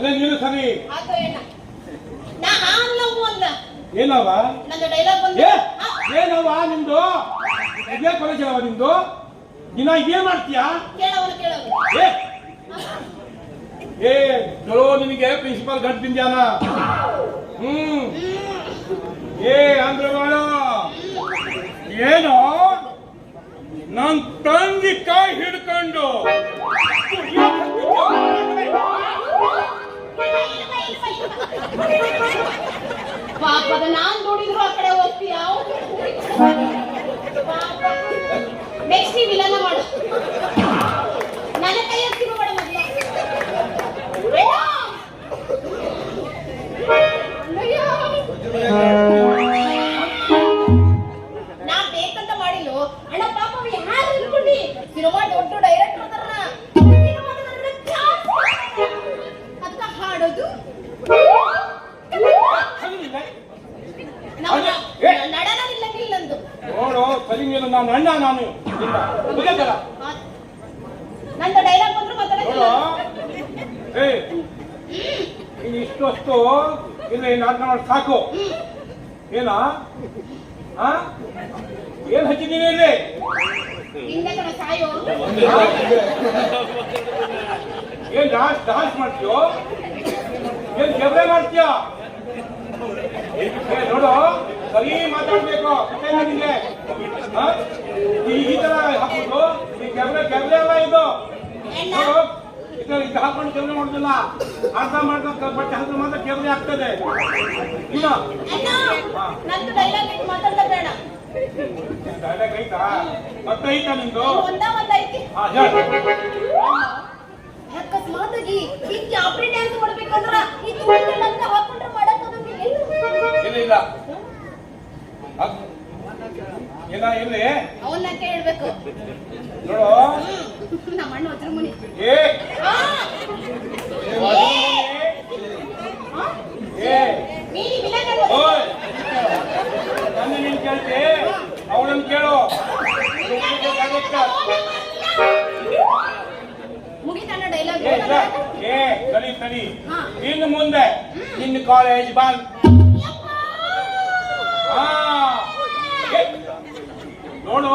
ಅದೇ ನೀನು ಸರಿ ಆತೋ ಏನ ನಾ ಹಾನ್ಲವು ಅಂದ ಏನವ ನನ್ನ ಡೈಲಾಗ್ ಬಂದು ಏನವ ನಿಂದು ಇದೇ ಕಾಲೇಜವ ನಿಂದು ದಿನ ಇದೇ ಮಾಡ್ತೀಯಾ ಕೇಳವನು ಏ ಚಲೋ ನಿನಗೆ ಪ್ರಿನ್ಸಿಪಾಲ್ ಗಂಟ್ ಬಿಂದ್ಯಾನ ಏ ಅಂದ್ರೆ ಮಾಡ ಏನೋ ನನ್ ತಂಗಿ ಕೈ ಹಿಡ್ಕೊಂಡು ಪಾಪದ ನಾನ್ ನೋಡಿದ್ರು ಆ ಕಡೆ ಹೋಗ್ತೀಯ ನೆಕ್ಸ್ಟ್ ನೀವು ವಿಲನ ಮಾಡು ನನ್ನ ಕೈ ಹತ್ತಿರ ಮಾಡ ನಾ ಬೇಕಂತ ಮಾಡಿಲ್ಲ ಅಣ್ಣ ಪಾಪ ಯಾರು ಇಟ್ಕೊಂಡಿ ಸಿನಿಮಾ ದೊಡ್ಡ ಡೈರೆಕ್ಟರ್ ಅದಾರ ಅದಕ್ಕ ಹಾಡೋದು ನಡನಿಲ್ಲ ನಿಲ್ಲಂದು ನೋಡು ಸರಿ ನೀನು ನಾನು ಅಣ್ಣ ನಾನು ನಂದು ಡೈಲಾಗ್ ಬಂದ್ರು ಮಾತಾಡೋದು ಏ ನೀನು ಇಷ್ಟು ಇಲ್ಲ ನಾಟಕ ಮಾಡಿ ಸಾಕು ಏನ ಏನ್ ಹಚ್ಚಿದ್ದೀನಿ ಇಲ್ಲಿ ಹಿಂದೆ ಸಾಯೋ ಏನ್ ಡಾನ್ಸ್ ಮಾಡ್ತೀಯೋ ಏನ್ ಜಬ್ರೆ ಮಾಡ್ತೀಯ ನೋಡು ಸರಿ ಮಾತಾಡ್ಬೇಕು ನಿಂಗೆ ಈ ತರ ಹಾಕ್ಬಿಟ್ಟು ಈ ಕೆಬ್ರೆ ಅಲ್ಲ ಇದು ಇದು ಹಾಕೊಂಡು ಕೆಬ್ರೆ ಮಾಡುದಿಲ್ಲ ಅರ್ಧ ಮಾಡ್ದ ಬಟ್ಟೆ ಹಾಕಿದ್ರೆ ಮಾತ್ರ ಕೆಬ್ರೆ ಆಗ್ತದೆ ಇಲ್ಲ ನಂದು ಡೈಲಾಗ್ ಮಾತಾಡ್ತಾ ಬೇಡ ಡೈಲಾಗ್ ಐತಾ ಮತ್ತೆ ಐತಾ ನಿಂದು ಒಂದೈತಿ ಅಕಸ್ಮಾತಾಗಿ ಹಿಂಗೆ ಆಪ್ರಿ ಡ್ಯಾನ್ಸ್ ಮಾಡ್ಬೇಕಂದ್ರ ಈ ತುಳಿಗಳನ್ನ ಹಾಕೊಂಡ್ರೆ ಮಾಡಕ್ಕಾಗಂಗಿಲ್ಲ ಇಲ್ಲ ಇಲ್ಲ ಇಲ್ಲಿ ಅವನ್ನ ಕೇಳ್ಬೇಕು ನೋಡು ನಮ್ಮ ಅಣ್ಣ ಹತ್ರ ಮುನಿ ನನ್ನ ನೀನ್ ಕೇಳ್ತಿ ಅವಳನ್ನು ಕೇಳು ಮುಗಿತಣ್ಣ ಡೈಲಾಗ್ ಸರಿ ಇನ್ನು ಮುಂದೆ ನಿನ್ನ ಕಾಲೇಜ್ ಬಂದ್ ನೋಡು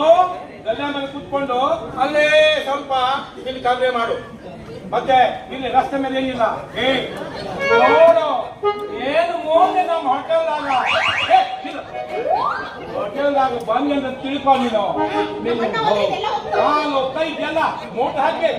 ಗಲ್ಲ ಮೇಲೆ ಕುತ್ಕೊಂಡು ಅಲ್ಲೇ ಸ್ವಲ್ಪ ಇಲ್ಲಿ ಕಾಬ್ರೆ ಮಾಡು ಮತ್ತೆ ಇಲ್ಲಿ ರಸ್ತೆ ಮೇಲೆ ಏನಿಲ್ಲ ನೋಡು ಏನು ಮೋನೆ ನಮ್ಮ ಹೋಟೆಲ್ದಾಗ ಬಂದ್ ಅಂತ ತಿಳ್ಕೊ ನೀನು ನಾನು ಕೈ ಎಲ್ಲ ಮೋಟ ಹಾಕಿ